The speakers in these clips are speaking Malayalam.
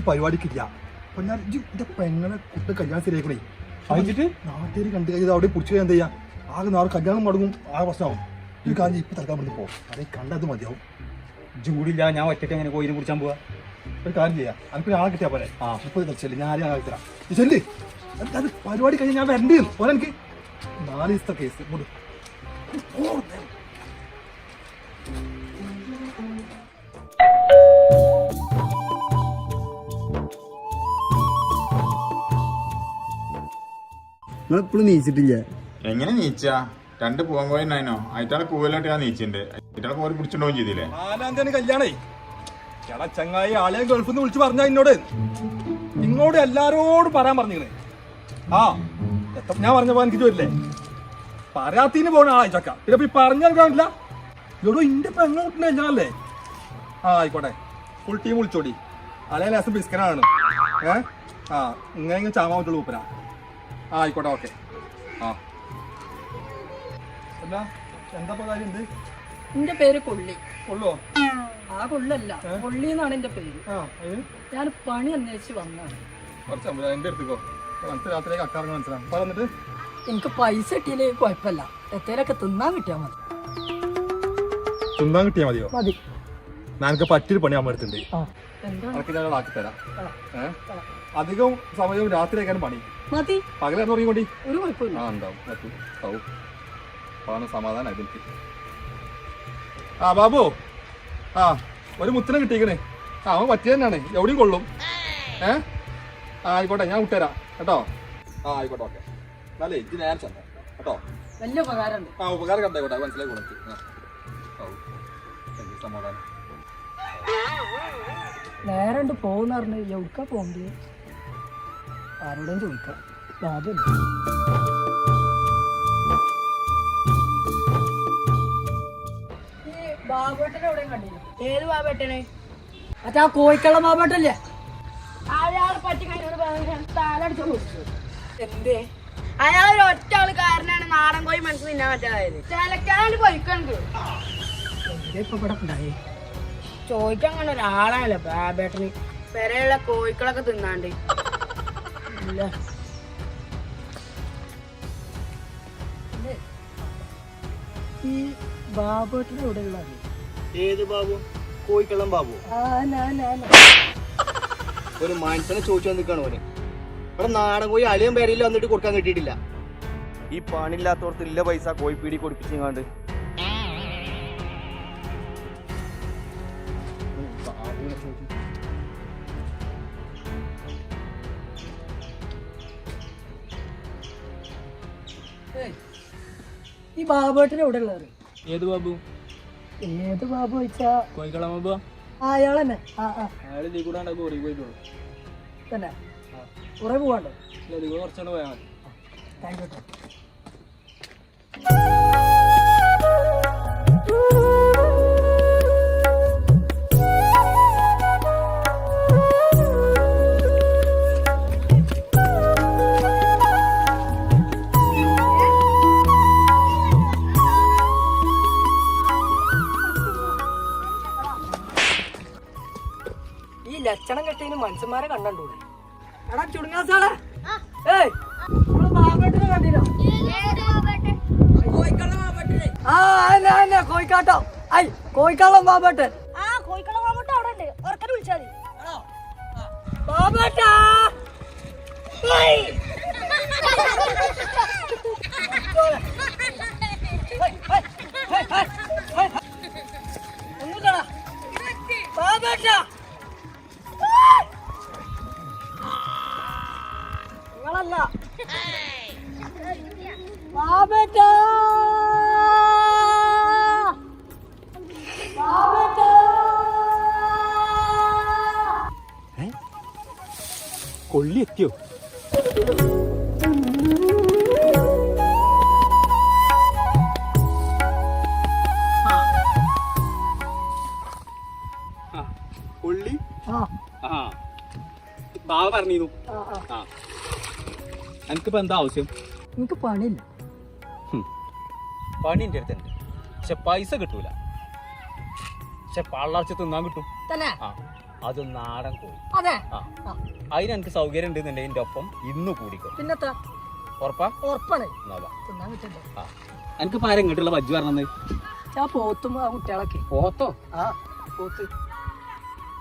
പരിപാടിക്കില്ല. അപ്പൊ ഞാൻ എന്റെ പെങ്ങളെ കുട്ടി കല്യാണം ശരിയാക്കണേ. നാട്ടുകാർ കണ്ടു കഴിഞ്ഞാൽ അവിടെ പിടിച്ചു കഴിഞ്ഞാൽ എന്താ ചെയ്യാ? ആകെ നാളെ കല്യാണം മടങ്ങും, ആകെ പ്രശ്നമാവും. ഈ കാര്യം ഇപ്പൊ തൽക്കാൻ വേണ്ടി പോകും. അതേ കണ്ടത് മതിയാവും. ചൂടില്ല, ഞാൻ ഒറ്റയ്ക്ക് എങ്ങനെ കോയിനെ കുടിച്ചാൻ പോവാ? ഒരു കാര്യം ചെയ്യാം, എനിക്ക് ആളെ കിട്ടിയാ പോലെ. ഇപ്പൊ ചെല്ലി ഞാൻ ആരെയും ആളെ തരാം. ചെല്ലി അത് പരിപാടി കഴിഞ്ഞ് ഞാൻ വരണ്ടി പോലെ. എനിക്ക് 4 ദിവസത്തെ കേസ് ഇങ്ങോട്ട്. നിങ്ങളിപ്പോഴും നീച്ചിട്ടില്ല. എങ്ങനെ നീച്ചാ? 2 പൂവൻ കോഴി ഉണ്ടായിനോ? അയിട്ടാണ് കൂവലായിട്ട് ഞാൻ നീച്ചിണ്ട്. അയിട്ടാണ് കോരി പിടിച്ചിട്ടുണ്ടോ ചെയ്തില്ലേ? 4-ാം തീയതി കല്യാണേ. എടാ ചങ്ങായി, ആളെ ഗൾഫിൽ നിന്ന് വിളിച്ച് പറഞ്ഞ എന്നോട് ഇങ്ങോട്ട് എല്ലാരോടും പറയാൻ പറഞ്ഞിരുന്നേ. ഞാൻ പറഞ്ഞപ്പോ എനിക്ക് ചോദില്ലേ പറയാത്തിന് പോണ ആളായി ചക്ക. പിന്നെ പറഞ്ഞാൽ കാണില്ല. എടോ ഇന്റെ പെണ്ണ കുട്ടിനെ കല്യാണല്ലേ? ആയിക്കോട്ടെ, ഫുൾ ടീം വിളിച്ചോടി. ആളെ ലേസം ബിസ്കനാണ്. ഇങ്ങനെ ചാമാൻ പറ്റുള്ളൂ ഉപ്പന. ആയിക്കോട്ടെ, ഓക്കെ. അല്ല എന്താ കാര്യം? എന്ത്? എന്റെ പേര് കൊള്ളി. കൊള്ളോ? ആ കൊള്ളല്ല, കൊള്ളി എന്നാണ് എന്റെ പേര്. ഞാൻ പണി അന്വേഷിച്ച് വന്നാണ്. എന്റെ അടുത്തേക്കോ രാത്രിയിലേക്ക് അക്കാറങ്ങ് മനസ്സിലാവും. പറഞ്ഞിട്ട് എനിക്ക് പൈസ കിട്ടിയില്ലേ കുഴപ്പമില്ല, എത്തേലൊക്കെ തിന്നാൻ കിട്ടിയാൽ മതി. തിന്നാൻ കിട്ടിയാൽ മതിയോ? മതി. ഞാനൊക്കെ പറ്റിയൊരു പണി അമ്മ എടുത്തിട്ടുണ്ട്. എന്താണ്? ഞാൻ ആക്കി തരാം. അധികം സമയവും രാത്രിയാക്കാനും പണി മതി. പകലായിരുന്നു തുടങ്ങിക്കൊണ്ടി. ഒരു കുഴപ്പമില്ല. ഉണ്ടാവും സമാധാനം. എനിക്ക് ബാബു, ഒരു മുത്തിനെ കിട്ടിക്കണേ. അവൻ പറ്റിയ തന്നെയാണ്, എവിടെയും കൊള്ളും. ആയിക്കോട്ടെ, ഞാൻ വിട്ടുതരാം കേട്ടോ. ആയിക്കോട്ടെ, ഓക്കെ. എന്നാലേ ഇത് നേരെ ചെന്നോ കേട്ടോ. വലിയ ഉപകാരം. ഉപകാരം കണ്ടായിക്കോട്ടെ, മനസ്സിലായി കൊടുക്ക്. സമാധാനം. നേരെ പോകുന്ന പറഞ്ഞ് എവിടുക്കാ പോകണ്ടേ? ആരോടും ചോദിക്കാം. ബാബല്ലേ? ബാബേട്ടനെ എവിടെയും കണ്ടില്ല. ഏത് ബാബേട്ടനെ? മറ്റാ കോഴിക്കള്ള ബാബേട്ടല്ലേ? അയാൾ പറ്റി കഴിഞ്ഞ താലടിച്ചു കൊടുത്തു. എന്തേ? അയാൾ ഒറ്റ ആള് കാരനാണ് നാടൻ കോഴി മനസ്സ് തിന്നാൻ പറ്റാതായത്. ചിലക്കാണ്ട് പോയിക്കണ്ട്. ഇപ്പൊ ഇവിടെ ഉണ്ടായി ചോദിക്കാൻ അങ്ങനെ ഒരാളാണല്ലോ ബാബേട്ടന്. പെരയുള്ള കോഴിക്കളൊക്കെ തിന്നാണ്ട്. ഇല്ല. ഈ ബാബേട്ടന് ഇവിടെ ഉള്ളത് ഏത് ബാബു? കോഴിക്കള്ളം ബാബു. ഒരു മനുഷ്യനെ ചോദിച്ചു വന്നിക്കാണ് ഓന്. ഇവിടെ നാടൻ കോഴി അളിയും പേരയില്ല വന്നിട്ട് കൊടുക്കാൻ കിട്ടിയിട്ടില്ല. ഈ പണിയില്ലാത്തവർക്ക് ഇല്ല പൈസ കോഴിപ്പീടി കൊടുപ്പിച്ചങ്ങാണ്ട്. ഈ ബാബേട്ടന് എവിടെ ഉള്ളത്? ഏത് ബാബു? ഏത് ബാബു ചോദിച്ചാ കോഴിക്കള്ളം ബാബു. അയാൾ തന്നെ. അയാൾ ഇതിൽ കൂടെ പോയിട്ടുള്ളൂ തന്നെ. കുറെ പോവാണ്ടോ? കുറച്ചാണ് പോയാൽ മതി. Thank you. ഈ ലക്ഷണം കെട്ടിന് മനുഷ്യന്മാരെ കണ്ടൂടെ? എടാ ചുടുങ്ങാ സാളെ, ബാബേട്ടനെ കണ്ടില്ലോ? കോഴിക്കാട്ടോ. ഐ കോഴിക്കാളം ബാബേട്ടൻ. കോഴിക്കളം ബാബേട്ടൻ അവിടെ ഉണ്ട്. ഉറക്കനെ വിളിച്ചാൽ മതി. ബാബേട്ടാ ബാബേട്ടാ നിങ്ങളല്ല ബാബേട്ടാ. കൊള്ളി എത്തിയോ? കൊള്ളി ബാബ പറഞ്ഞിരുന്നു. എനിക്കിപ്പോ എന്താ ആവശ്യം? എനിക്ക് പണിയില്ല. പണി എൻ്റെ അടുത്തുണ്ട്, പക്ഷെ പൈസ കിട്ടൂല. പക്ഷെ പള്ളർച്ച തിന്നാൻ കിട്ടും. തന്നെ അത് നാടൻ കോഴി. അതെ ആ അതിന് എനിക്ക് സൗകര്യം ഉണ്ടെന്നുണ്ടെങ്കിൽ എൻ്റെ ഒപ്പം ഇന്ന് കൂടിക്കോ. പിന്നത്തെ ഉറപ്പാ? ഉറപ്പാണ് എന്നാ വാ. തിന്നാൻ പറ്റണ്ടേ. ആ എനിക്ക് പാര ഇങ്ങോട്ടുള്ള ബജ്ജ് പറഞ്ഞത്. ഞാൻ പോത്തും ആ കുട്ടികളൊക്കെ പോത്തോ? ആ പോത്ത്.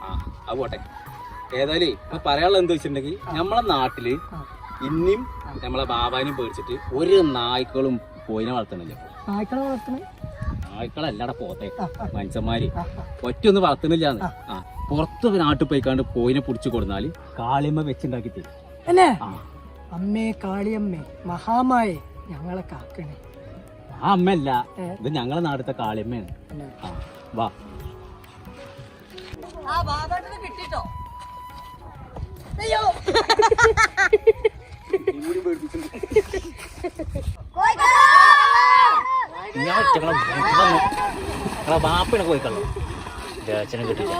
ആ അത് പോട്ടെ. ഏതായാലും ഇപ്പൊ പറയാനുള്ളത് എന്താ വെച്ചിട്ടുണ്ടെങ്കിൽ നമ്മളെ നാട്ടില് ഇനിയും നമ്മളെ ബാബാനും പേടിച്ചിട്ട് ഒരു നായ്ക്കളും കോയിനെ വളർത്തണില്ല. നായ്ക്കളെ വളർത്തണേ? നായ്ക്കളല്ലാടെ പോത്തെ മനുഷ്യന്മാര് ഒറ്റൊന്നും വളർത്തണില്ലാന്ന്. ആ പുറത്ത് നാട്ടിൽ പോയിക്കാണ്ട് കോയിനെ പിടിച്ചു കൊടുന്നാല് കാളിയമ്മ വെച്ചുണ്ടാക്കി തരും. അല്ലേ? ആ അമ്മേ കാളിയമ്മേ മഹാമായേ ഞങ്ങളെ കാക്കണേ. ആ അമ്മയല്ല, ഇത് ഞങ്ങളെ നാട്ടിലത്തെ കാളിയമ്മയാണ്. ആ വാ. ആ ബാബാട്ടിന് കിട്ടിട്ടോ. അയ്യോ ബാപ്പനെ കോയിക്കള്ളോ അച്ഛനെ കിട്ടില്ല.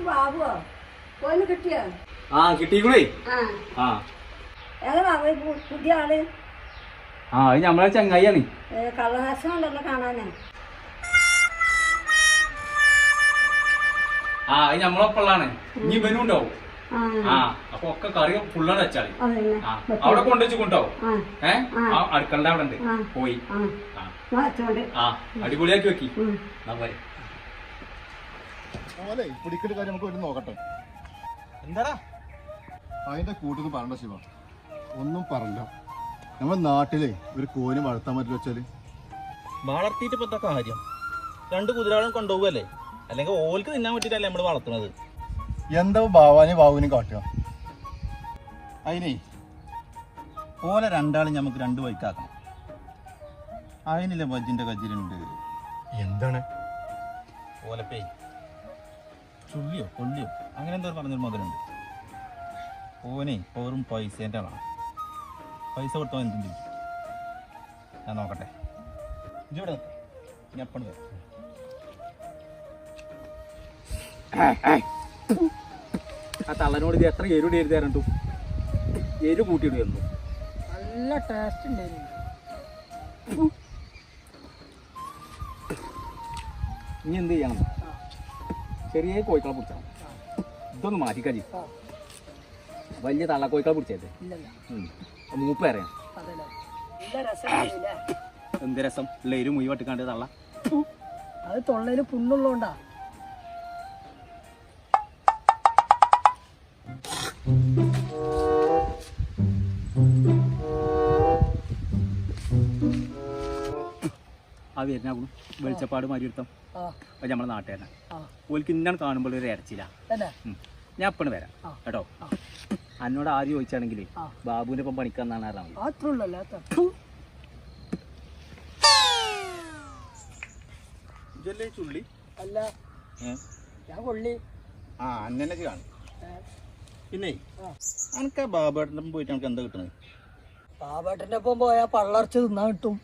ബാബുവോ പോയിന്ന് കിട്ടിയോ? ആ കിട്ടിക്കൂടെ. ആ ഏതാ ബാബു പുതിയ ആള്? ആ അത് നമ്മളെ ചങ്ങായിയാണ്. കള്ളഹാസം ഉണ്ടല്ലോ കാണാനാ. ആ അത് നമ്മളൊപ്പുള്ളാണ്. ഇനി ഇവനും ഉണ്ടാവും. ആ അപ്പൊ ഒക്കെ കറി ഫുള്ളാണ് വെച്ചാല് അവിടെ കൊണ്ടുവച്ച് കൊണ്ടാവും. അടുക്കളന്റെ അവിടെ ഉണ്ട് പോയി. ആ അടിപൊളിയാക്കി വെക്കി. ഓലെ പിടിക്കൽ കാര്യം നമുക്ക് ഒരു നോക്കട്ടെ. എന്താടാ അതിന്റെ കൂട്ടൊന്നും പറയണ്ട ശിവ, ഒന്നും പറഞ്ഞ. നമ്മുടെ നാട്ടിലെ ഒരു കോയിനെ വളർത്താൻ പറ്റില്ല വെച്ചാല് വളർത്തിയിട്ട് ഇപ്പൊ എന്താ കാര്യം? 2 കുതിരകളും കൊണ്ടുപോകല്ലേ? അല്ലെങ്കിൽ ഓൽക്ക് തിന്നാൻ വേണ്ടിട്ടല്ലേ നമ്മള് വളർത്തുന്നത്? എന്താ ബാവാനെയും ബാബുവിനെയും കാട്ടുക? അതിനെ ഓലെ 2 ആളും നമുക്ക് 2 വൈക്കാക്കണം. അതിനില്ല ബജ്ജിന്റെ കജ്ജിലുണ്ട്. എന്താണ് ഓലപ്പേ ചുള്ളിയോ കൊള്ളിയോ അങ്ങനെ എന്തോ പറഞ്ഞൊരു മുതലുണ്ട്. ഓനെ വെറും പൈസേൻ്റെ ആളാണ്. പൈസ കൊടുത്തോ എന്തും ചോദിച്ചു. ഞാൻ നോക്കട്ടെ. ഇവിടെ ഞാൻ എപ്പോഴും വരാം. ആ തള്ളനോട് ഇത് എത്ര എരുടി എഴുതി തരണ്ടു? എരു കൂട്ടിയിട്ട് തന്നു. നല്ല ടേസ്റ്റ് ഉണ്ടായിരുന്നു. ഇനി എന്ത് ചെയ്യണം? ചെറിയ കോഴിക്കളെ പിടിച്ചാൽ ഇതൊന്ന് മാറ്റിക്കാ ചെയ്യും. വലിയ തള്ള കോഴിക്കളെ പിടിച്ചേത് മൂപ്പ് അറിയാം. എന്ത് രസം ഉള്ള എരു മുയ് വട്ടിക്കാണ്ട് തള്ള. അത് തൊള്ളയില് പുണ്ണുള്ളോണ്ടാ. ആ വരുന്ന വെളിച്ചപ്പാട് മാറി എടുത്തോ. അത് നമ്മളെ നാട്ടുകാരനാ. ഓൽക്ക് ഇന്നാണ് കാണുമ്പോൾ ഒരു ഇറച്ചില്ല. ഞാൻ എപ്പോഴും വരാം കേട്ടോ. എന്നോട് ആദ്യം ചോദിച്ചാണെങ്കിൽ ബാബുവിന്റെ ഒപ്പം പണിക്കാന്നാണ് അറിയാം. ചുള്ളി അല്ല ഞാൻ കൊള്ളി. ആ അന്നെ കാണും. പിന്നെ അനക്ക് ബാബേട്ടൻ്റെ ഒപ്പം പോയിട്ട് നമുക്ക് എന്താ കിട്ടുന്നത്? ബാബേട്ടന്റെ ഒപ്പം പോയാ പള്ളർച്ച് തിന്നാൻ കിട്ടും.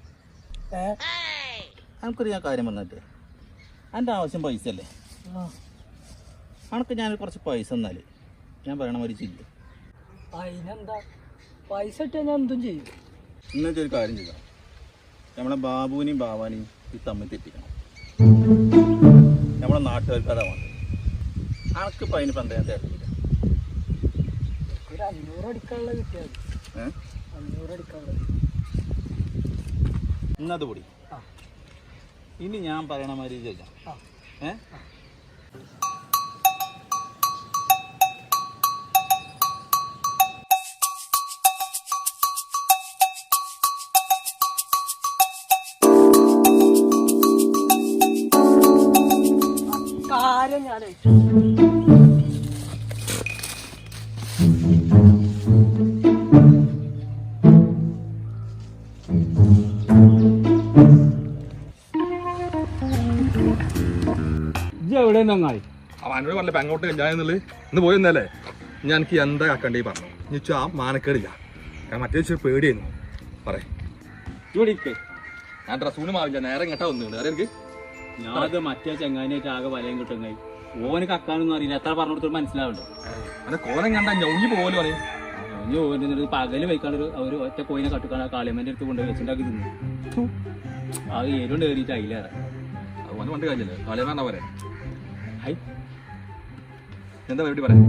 നമുക്കൊരു ഞാൻ കാര്യം പറഞ്ഞിട്ട്, എൻ്റെ ആവശ്യം പൈസ അല്ലേ? അനക്ക് ഞാൻ കുറച്ച് പൈസ തന്നാൽ ഞാൻ പറയണ മാതിരി ചെയ്യും. അതിനെന്താ, പൈസ ഇട്ടാൽ ഞാൻ എന്തും ചെയ്യും. ഇന്നത്തെ ഒരു കാര്യം ചെയ്യാം. നമ്മളെ ബാബുവിനെയും ബാവാനെയും ഈ തമ്മിൽ തെറ്റിക്കണം. നമ്മളെ നാട്ടുകാർക്ക് അതാ വേണ്ടത്. അനക്ക് ഇപ്പം അതിന് പന്തയം തരില്ല. ഒരു 500 അടിക്കാനുള്ള കിട്ടിയാൽ 500 അടിക്കാനുള്ള. ഇന്നത് കൂടി ഇനി ഞാൻ പറയണ മാതിരി ചെയ്യാം. കാര്യം ഞാൻ എവിടെ നന്നായി അവനോട് പറഞ്ഞ ബാങ്കോട്ട് കല്യാണം ഇന്ന് പോയെന്നല്ലേ? ഞാൻ എനിക്ക് എന്താ ആക്കണ്ടേ പറഞ്ഞു നീ ആ മാനക്കേടില്ല ഞാൻ മറ്റേ പേടിയായിരുന്നു പറയേ ഇവിടെ ഇരിക്കേ. ഞാൻ ഡ്രസ്സൂന് മാവില്ല നേരെ ഇങ്ങോട്ടാ വന്നു നേരെ എനിക്ക് ഞാനത് മറ്റേ ചെങ്ങാനായിട്ട് ആകെ വലയും കിട്ടും കൈ ഓന് കക്കാനൊന്നും അറിയില്ല എത്ര പറഞ്ഞു കൊടുത്തിട്ട് മനസ്സിലാവണ്ടോ. അതെ കോലം കണ്ടാ ഞൊങ്ങി പോലും പറയും ഇനി ഓൻ്റെ പകല് വയ്ക്കാണ്ട് ഒരു ഒറ്റ കോയിനെ കട്ടുക്കാൻ കാളിയമ്മേൻ്റെ അടുത്ത് കൊണ്ട് വെച്ചിട്ടുണ്ടാക്കി തിന്നു. ആ ഏരുകൊണ്ട് കയറിയിട്ട് അതിലേറെ അതുപോലെ പണ്ട് കാര്യല്ലേ കാളിയമ്മ പറയാ ഹൈ എന്താ പരിപാടി പറയാം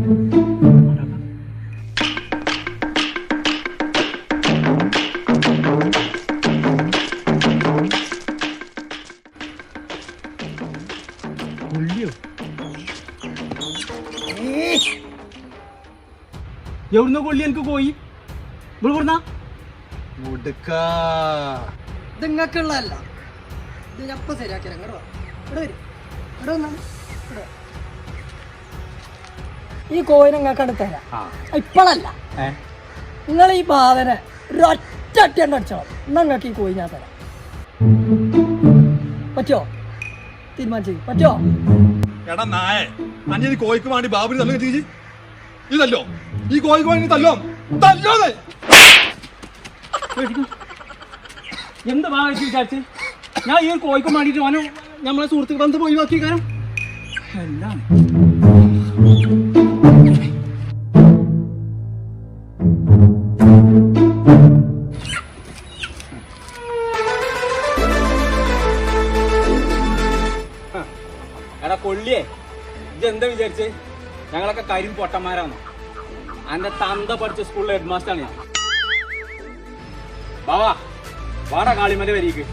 എവിടുന്ന് കൊള്ളി എനിക്ക് പോയി ഇവിടെ കൊടുന്നാ ഇത് ഇങ്ങക്കുള്ളതല്ല, ഇത് ഞപ്പ ശരിയാക്കി ഇങ്ങോട്ട് വാ. ഇവിടെ വരും, ഇവിടെ വന്നാ ഇവിടെ. ഈ കോയിനെ ഇങ്ങക്കാണ്ട് തരാം. ഇപ്പോഴല്ല, നിങ്ങൾ ഈ ബാധനെ ഒരൊറ്റ അട്ടിയണ്ട് അടിച്ചോളാം. എന്നാ നിങ്ങൾക്ക് ഈ കോയി ഞാൻ തരാം. പറ്റോ? തീരുമാനിച്ചു പറ്റോ? എടാ നായേ അഞ്ഞത് കോഴിക്ക് വേണ്ടി ബാബുരി തല്ലു കെട്ടി ഇതല്ലോ ഈ കോഴിക്ക് വേണ്ടി തല്ലോ തല്ലോന്നേ എന്ത് ഭാഗത്ത് വിചാരിച്ച് ഞാൻ ഈ കോഴിക്കും വേണ്ടിയിട്ട് ഓനോ നമ്മളെ സുഹൃത്തുക്കൾ ബന്ധം ഒഴിവാക്കി കാരണം എല്ലാം എടാ കൊള്ളിയേ ഇതെന്താ വിചാരിച്ചേ ഞങ്ങളൊക്കെ കരിയും പൊട്ടന്മാരാണ്. എന്റെ തന്ത പഠിച്ച സ്കൂളിലെ ഹെഡ് മാസ്റ്ററാണ് ഞാൻ. വാടാ കാളിമല വരിക്ക്.